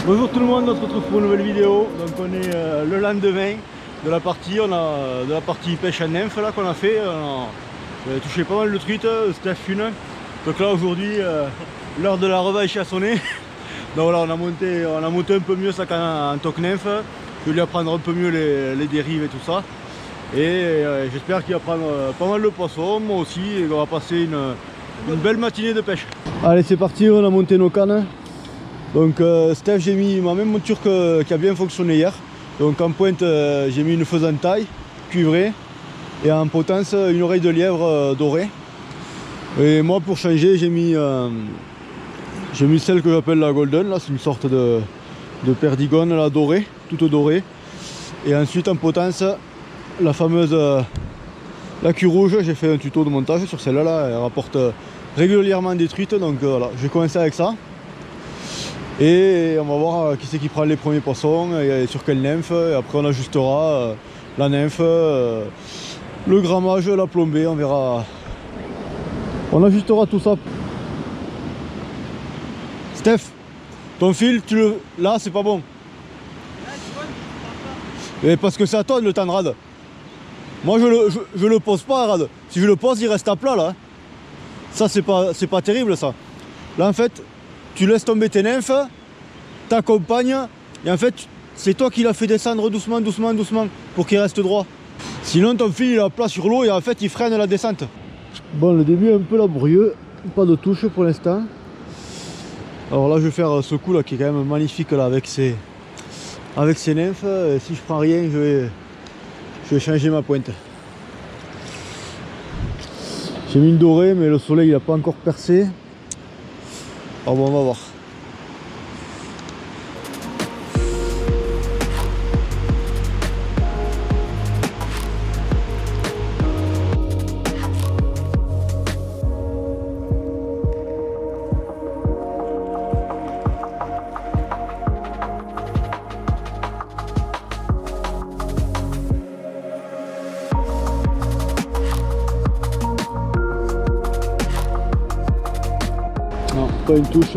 Bonjour tout le monde, on se retrouve pour une nouvelle vidéo. Donc on est le lendemain de la partie, de la partie pêche à nymphe là qu'on a fait. On a touché pas mal de truites, Steph une. Donc là aujourd'hui, l'heure de la revache a sonné. Donc voilà, on a monté un peu mieux ça en toc nymphe. Je vais lui apprendre un peu mieux les dérives et tout ça. Et j'espère qu'il va prendre pas mal de poissons, moi aussi, et qu'on va passer une belle matinée de pêche. Allez, c'est parti, on a monté nos cannes. Donc Steph, j'ai mis ma même monture qui a bien fonctionné hier. Donc en pointe, j'ai mis une faisantaille cuivrée et en potence une oreille de lièvre dorée. Et moi pour changer, j'ai mis celle que j'appelle la golden, là c'est une sorte de perdigone là, dorée, toute dorée. Et ensuite en potence, la fameuse la queue rouge. J'ai fait un tuto de montage sur celle-là, là, elle rapporte régulièrement des truites. Donc voilà, je vais commencer avec ça. Et on va voir qui c'est qui prend les premiers poissons et sur quelle nymphe. Et après on ajustera la nymphe, le grammage, la plombée, on verra. On ajustera tout ça. Steph, ton fil, là c'est pas bon. Et parce que c'est à toi de le tendre, rade. Moi je le pose pas, rade. Si je le pose, il reste à plat là. Ça c'est pas terrible ça. Là en fait, tu laisses tomber tes nymphes, t'accompagnes, et en fait c'est toi qui l'as fait descendre doucement, doucement, doucement pour qu'il reste droit. Sinon ton fil il est à plat sur l'eau et en fait il freine la descente. Bon, le début est un peu laborieux, pas de touche pour l'instant. Alors là je vais faire ce coup là qui est quand même magnifique là avec ses nymphes. Et si je prends rien, je vais changer ma pointe. J'ai mis une dorée mais le soleil il n'a pas encore percé. Alors bon, on va voir. Non, pas une touche.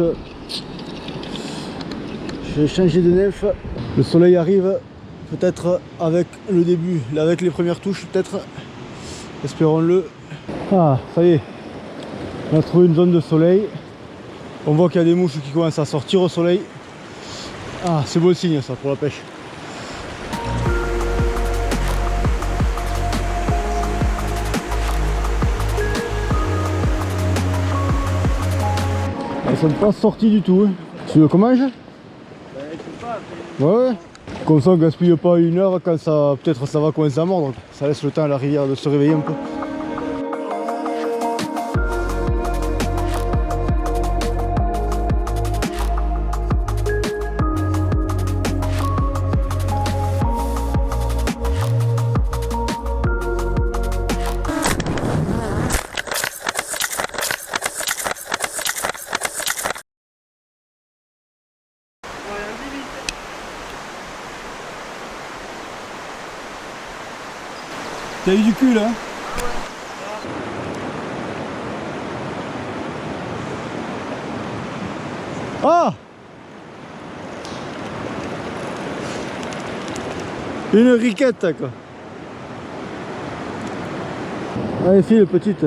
Je vais changer de nymphe. Le soleil arrive peut-être avec le début, avec les premières touches peut-être. Espérons-le. Ah, ça y est. On a trouvé une zone de soleil. On voit qu'il y a des mouches qui commencent à sortir au soleil. Ah, c'est bon signe ça pour la pêche. Elles sont pas sorties du tout. Hein. Tu veux qu'on mange? Ouais. Comme ça on gaspille pas une heure quand ça peut-être ça va commencer à mordre. Ça laisse le temps à la rivière de se réveiller un peu. T'as eu du cul là? Ah! Une riquette quoi. Allez file petite.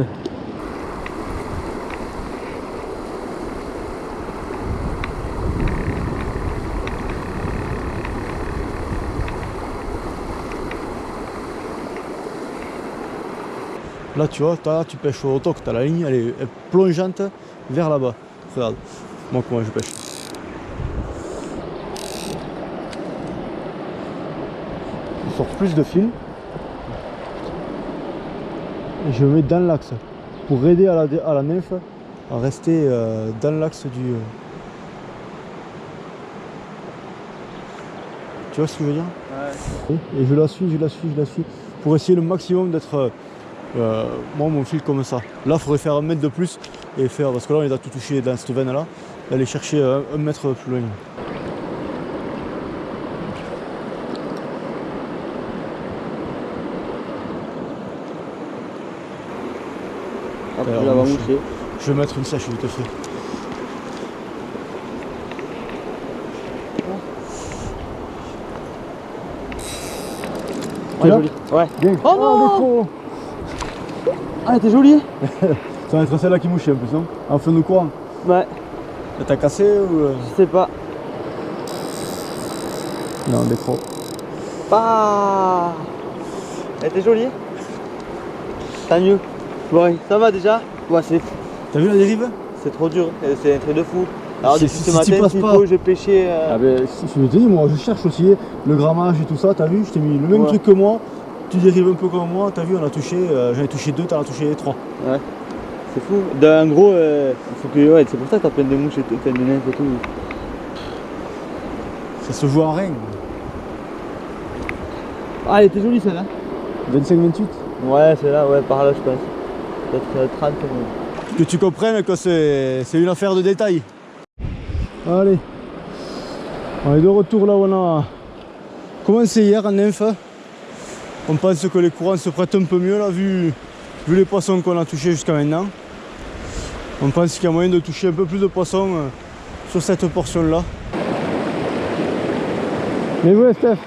Là tu vois, là tu pêches au toc, t'as la ligne, elle est plongeante vers là-bas. Regarde, moi comment je pêche. Je sors plus de fil. Et je me mets dans l'axe pour aider à la nymphe à rester dans l'axe du... Tu vois ce que je veux dire? Ouais. Et je la suis pour essayer le maximum d'être... moi mon fil comme ça. Là il faudrait faire 1 mètre de plus et faire, parce que là on les a tout touché dans cette veine là, aller chercher 1 mètre plus loin. Alors, je vais mettre une sèche vite fait. Ouais, joli. Ouais. Bien. Oh non. Ah, t'es joli. Ça va être celle-là qui mouche un peu, non? En fin de courant. Ouais. T'as cassé ou... Je sais pas. Non, des trop. Ah. Elle était jolie. T'as mieux. Ouais, ça va déjà. Ouais, T'as vu la dérive? c'est trop dur. C'est un trait de fou. Alors depuis Si ce tu matin, passes s'il pas. faut, je pêchais. Ah ben, si je te dis, moi je cherche aussi le grammage et tout ça, t'as vu, je t'ai mis le même Ouais. truc que moi, tu dérives un peu comme moi, t'as vu, on a touché, j'en ai touché 2, t'en as touché 3. Ouais. C'est fou. En gros, faut que, ouais, c'est pour ça que t'as plein de mouches et plein de nymphes et tout. Ça se joue en rien. Ah, elle était jolie celle-là. 25-28. Ouais, celle-là, ouais, par là je pense. Peut-être 30. Que tu comprennes que c'est une affaire de détail. Allez, on est de retour là où on a commencé hier en nymphe. On pense que les courants se prêtent un peu mieux là, vu les poissons qu'on a touchés jusqu'à maintenant. On pense qu'il y a moyen de toucher un peu plus de poissons sur cette portion là. Mais ouais, Steph.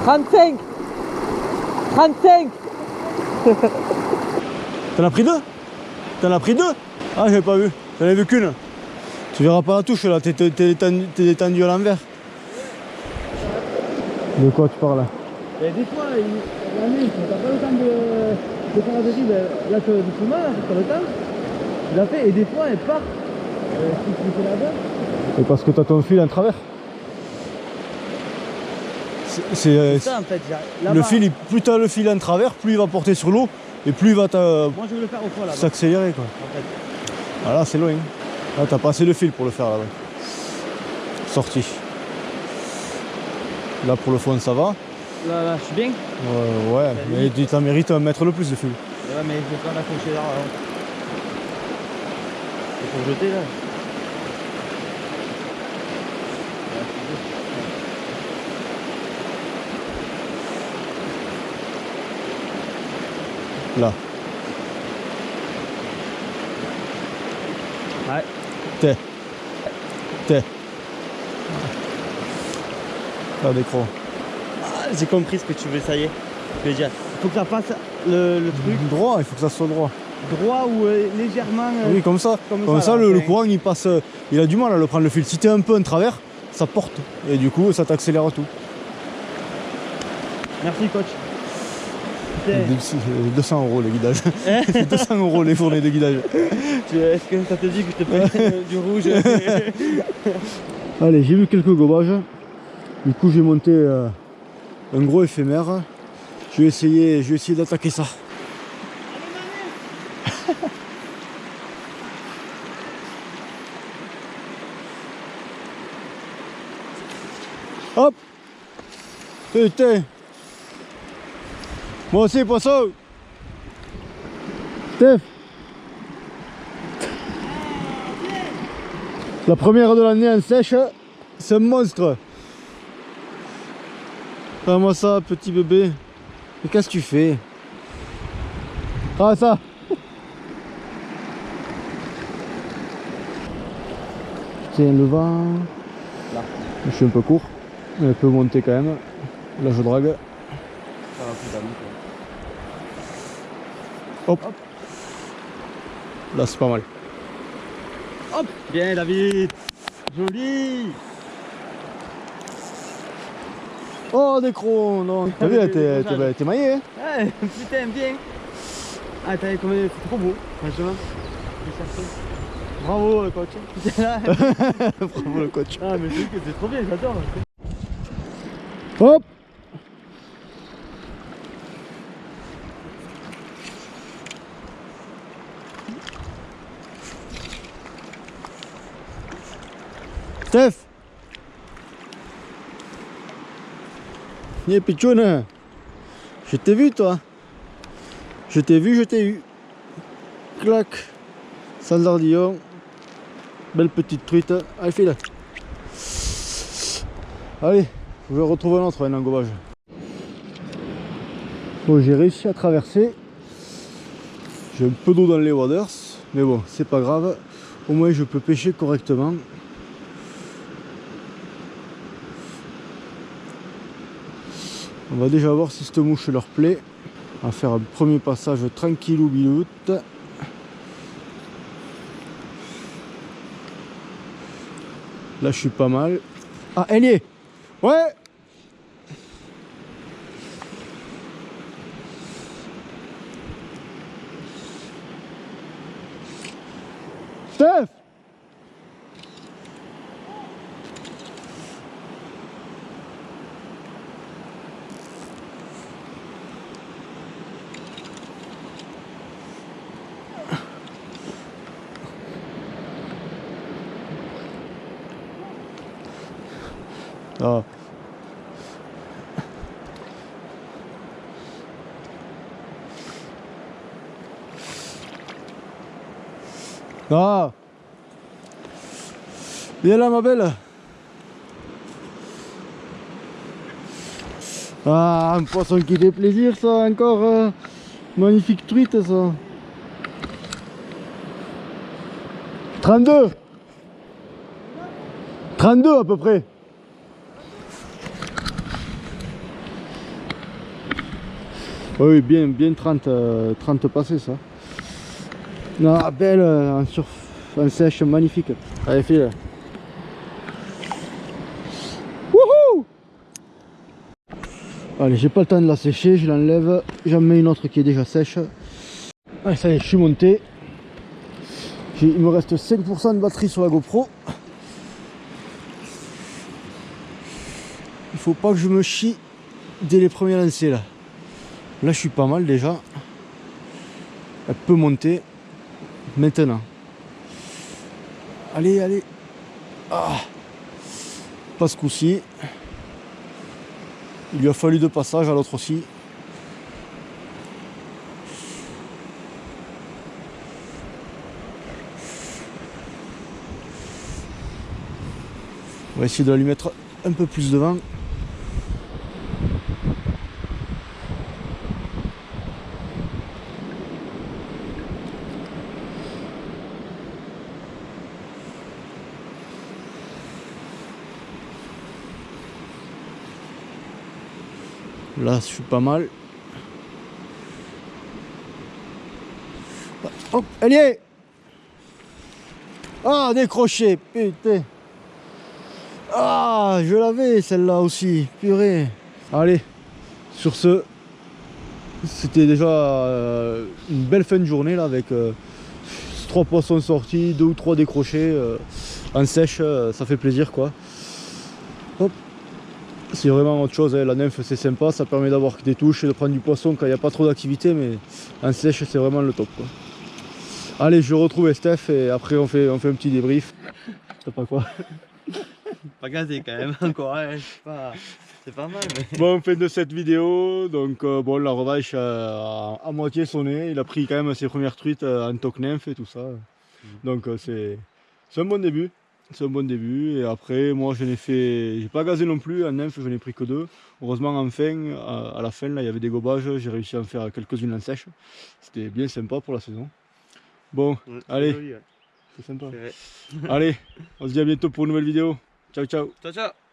« 35. 35. T'en as pris 2? T'en as pris 2? Ah, j'avais pas vu. J'en ai vu qu'une. Tu verras pas la touche là, t'es détendu à l'envers. De quoi tu parles là? Et des fois, la nuit, t'as pas le temps de faire la dérive. Là, doucement, t'as le temps. Tu l'as fait, et des fois, elle part. Si tu fais là-bas. Et parce que t'as ton fil en travers. C'est ça en fait. le fil, plus t'as le fil en travers, plus il va porter sur l'eau et plus il va Moi, je veux le faire au fond là-bas. s'accélérer quoi. En fait. Voilà, c'est loin. Là, t'as pas assez de fil pour le faire là-bas. Sorti. Là pour le fond ça va. Là, je suis bien. Ouais, mais tu t'en mérites un mètre le plus de fil. Ouais, mais je vais pas m'accrocher là. Il faut jeter là. Là. Ouais. T'es. Là des crocs. Ah, j'ai compris ce que tu veux, ça y est. Je vais dire. Il faut que ça fasse le truc Droit, il faut que ça soit droit. droit ou légèrement. Oui, comme ça. Comme ça, là, le ok. courant il passe, il a du mal à le prendre le fil. Si t'es un peu en travers, ça porte. Et du coup, ça t'accélère tout. Merci coach. C'est 200 € les guidages. C'est 200 € les fournées de guidage. Est-ce que ça te dit que je te prenne du rouge? Allez, j'ai vu quelques gobages. Du coup, j'ai monté un gros éphémère. Je vais essayer d'attaquer ça. Hop! Putain! Moi aussi, poisson! Steph! La première de l'année en sèche, c'est un monstre! Regarde-moi ça, petit bébé! Mais qu'est-ce que tu fais? Ah, ça! Tiens, le vent. Là. Je suis un peu court, mais elle peut monter quand même. Là, je drague. Ça va plus d'amis, Hop. Là, c'est pas mal. Hop. Bien David. Joli. Oh, des crocs! Non, t'as vu, t'es maillé, hein? Ouais, putain, bien. Ah, t'as comme c'est trop beau, franchement. Bravo le coach. Bravo le coach. Ah, mais c'est trop bien, j'adore. Hop! Steph! Viens, pitchoun! Je t'ai vu, toi! Je t'ai vu, je t'ai eu! Clac! Saldardillon! Belle petite truite! Allez, file! Allez, je vais retrouver un autre, un engobage. Bon, j'ai réussi à traverser. J'ai un peu d'eau dans les waders. Mais bon, c'est pas grave. Au moins je peux pêcher correctement. On va déjà voir si cette mouche leur plaît. On va faire un premier passage tranquillou biloute. Là je suis pas mal. Ah, elle y est. Ouais. Steph. Ah. Ah. Viens là ma belle. Ah, un poisson qui fait plaisir ça encore. Magnifique truite ça. 32. 32 à peu près. Oui, bien 30 passés ça. Ah, belle en sèche, magnifique. Allez, file. Wouhou! Allez, j'ai pas le temps de la sécher, je l'enlève. J'en mets une autre qui est déjà sèche. Allez, ça y est, je suis monté. Il me reste 5% de batterie sur la GoPro. Il faut pas que je me chie dès les premiers lancers là. Là, je suis pas mal déjà. Elle peut monter maintenant. Allez, allez. Ah. Pas ce coup-ci. Il lui a fallu 2 passages, à l'autre aussi. On va essayer de la lui mettre un peu plus devant. Là, je suis pas mal. Hop, elle y est. Ah, décroché, putain. Ah, je l'avais celle-là aussi, purée. Allez, sur ce, c'était déjà une belle fin de journée là avec 3 poissons sortis, 2 ou 3 décrochés en sèche, ça fait plaisir quoi. Hop. C'est vraiment autre chose, hein. La nymphe c'est sympa, ça permet d'avoir des touches et de prendre du poisson quand il n'y a pas trop d'activité, mais en sèche c'est vraiment le top quoi. Allez, je retrouve Steph et après on fait un petit débrief. C'est pas quoi. Pas gazé quand même, encore, hein. C'est pas mal. Mais... Bon, fin de cette vidéo, donc bon, la revache a à moitié sonné, il a pris quand même ses premières truites en toc nymphe et tout ça. Donc c'est un bon début. C'est un bon début et après moi je n'ai fait, j'ai pas gazé non plus, en nymphe je n'ai pris que 2. Heureusement enfin à la fin là il y avait des gobages, j'ai réussi à en faire quelques-unes en sèche. C'était bien sympa pour la saison. Bon, allez, joli, ouais. c'est sympa. Allez, on se dit à bientôt pour une nouvelle vidéo. Ciao ciao. Ciao ciao.